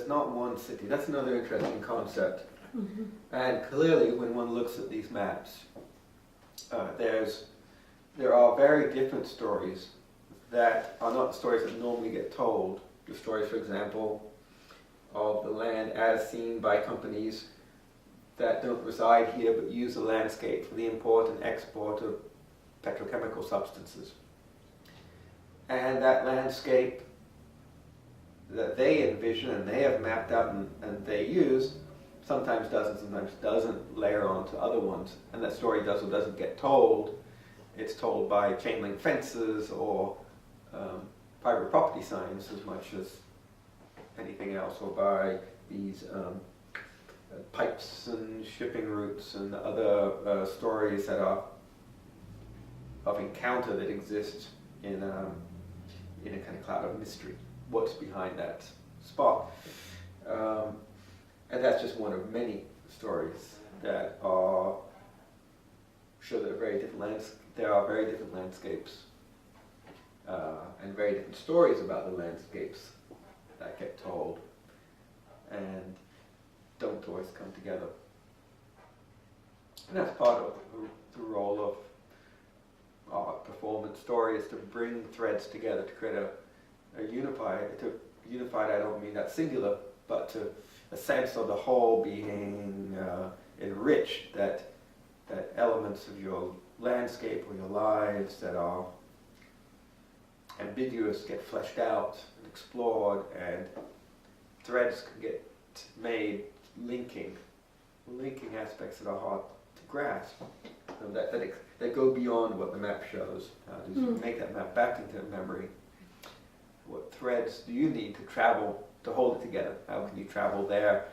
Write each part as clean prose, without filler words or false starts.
not one city. That's another interesting concept. And clearly, when one looks at these maps, there are very different stories that are not stories that normally get told. The stories, for example, of the land as seen by companies that don't reside here but use the landscape for the import and export of petrochemical substances. And that landscape that they envision and they have mapped out and they use sometimes does and sometimes doesn't layer onto other ones. And that story does or doesn't get told. It's told by chain link fences or private property signs as much as anything else, or by these pipes and shipping routes and other stories that are of encounter that exist in a kind of cloud of mystery. What's behind that spot? And that's just one of many stories that show that there are very different landscapes and very different stories about the landscapes that get told and don't always come together. And that's part of the role of art, performance, story, is to bring threads together to create a unified, I don't mean that singular, but to a sense of the whole being enriched, that elements of your landscape or your lives that are ambiguous get fleshed out and explored, and threads can get made linking aspects that are hard to grasp, that go beyond what the map shows. How do you make that map back into memory? What threads do you need to travel to hold it together? How can you travel there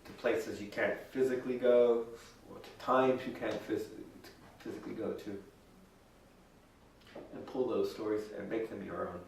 to places you can't physically go, or to times you can't physically go to, and pull those stories and make them your own?